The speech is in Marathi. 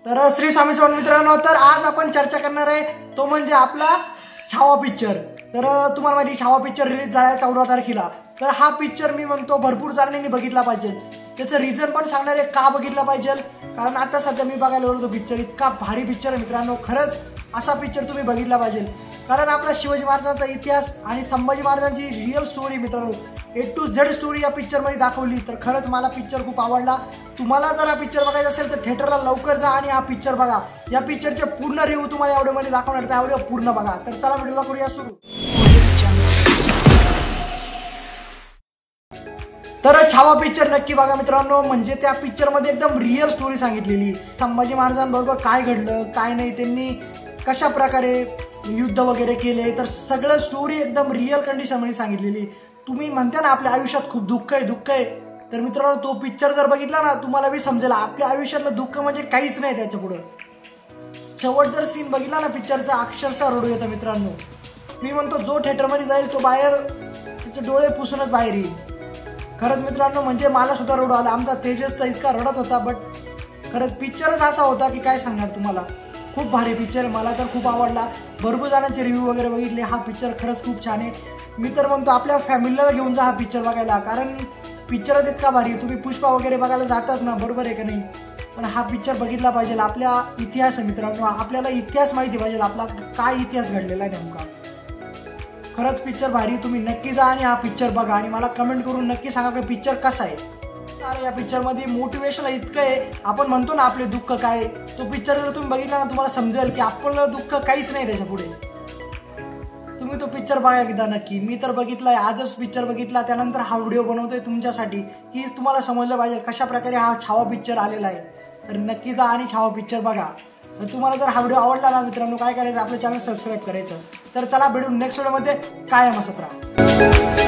तर श्री स्वामी समर्थ मित्रांनो, तर आज आपण चर्चा करणार आहे तो म्हणजे आपला छावा पिक्चर। तर तुम्हाला माहिती छावा पिक्चर रिलीज झाला 14 तारखेला। तर हा पिक्चर मी म्हणतो भरपूर जणांनी बघितला पाहिजे। त्याचं रिझन पण सांगणार आहे का बघितला पाहिजे, कारण आता सध्या मी बघायला गेलो तो पिक्चर, इतका भारी पिक्चर आहे मित्रांनो। खरंच असा पिक्चर तुम्ही बघितला पाहिजे, कारण आपला शिवाजी महाराजांचा इतिहास आणि संभाजी महाराजांची रिअल स्टोरी मित्रांनो A to Z स्टोरी या पिक्चरमध्ये दाखवली। तर खरंच मला पिक्चर खूप आवडला। तुम्हाला जर हा पिक्चर बघायचा असेल तर थिएटरला लवकर जा आणि हा पिक्चर बघा। या पिक्चरचे पूर्ण रिव्ह्यू तुम्हाला या व्हिडिओमध्ये दाखवणार, त्या व्हिडिओ पूर्ण बघा। तर चला व्हिडिओला करूया सुरू। तर छावा पिक्चर नक्की बघा मित्रांनो, म्हणजे त्या पिक्चरमध्ये एकदम रिअल स्टोरी सांगितलेली। संभाजी महाराजांबरोबर काय घडलं काय नाही, त्यांनी कशा प्रकारे युद्ध वगैरे केले, तर सगळं स्टोरी एकदम रिअल कंडिशनमध्ये सांगितलेली। तुम्ही म्हणता ना आपल्या आयुष्यात खूप दुःख आहे, तर मित्रांनो तो पिक्चर जर बघितला ना तुम्हाला बी समजेल आपल्या आयुष्यातलं दुःख म्हणजे काहीच नाही त्याच्या पुढे। शेवट जर सीन बघितला ना पिक्चरचा अक्षरशः रडू येतं मित्रांनो। मी म्हणतो जो थिएटरमध्ये जाईल तो बाहेर त्याचे डोळे पुसूनच बाहेर येईल। खरंच मित्रांनो म्हणजे मला सुद्धा रडू आला। आमचा तेजस तर इतका रडत होता, बट खरंच पिक्चरच असा होता की काय सांगणार तुम्हाला। खूप भारी पिक्चर, मला तर खूप आवडला। भरपूर जणांचे रिव्ह्यू वगैरे बघितले, हा पिक्चर खरंच खूप छान आहे। मी तर म्हणतो आपल्या फॅमिलीला घेऊन जा हा पिक्चर बघायला, कारण पिक्चरच इतका भारी आहे। तुम्ही पुष्पा वगैरे बघायला जातात ना, बरोबर आहे का नाही, पण हा पिक्चर बघितला पाहिजे। आपल्या इतिहास आहे मित्रांनो, आपल्याला इतिहास माहिती पाहिजे, आपला काय इतिहास घडलेला आहे नेमका। खरंच पिक्चर भारी, तुम्ही नक्की जा आणि हा पिक्चर बघा आणि मला कमेंट करून नक्की सांगा की पिक्चर कसा आहे। अरे या पिक्चरमध्ये मोटिवेशन इतकं आहे, आपण म्हणतो ना आपले दुःख काय, तो पिक्चर जर तुम्ही बघितला ना तुम्हाला समजेल की आपलं दुःख काहीच नाही त्याच्या पुढे। तुम्ही तो पिक्चर बघा एकदा नक्की। मी तर बघितलाय, आजच पिक्चर बघितला, त्यानंतर हा व्हिडिओ बनवतोय तुमच्यासाठी की तुम्हाला समजलं पाहिजे कशा प्रकारे हा छावा पिक्चर आलेला आहे। तर नक्की जा आणि छावा पिक्चर बघा। तर तुम्हाला जर हा व्हिडिओ आवडला ना मित्रांनो काय करायचं, आपलं चॅनल सबस्क्राईब करायचं। तर चला भेटू नेक्स्ट व्हिडिओमध्ये, कायम असत राहा।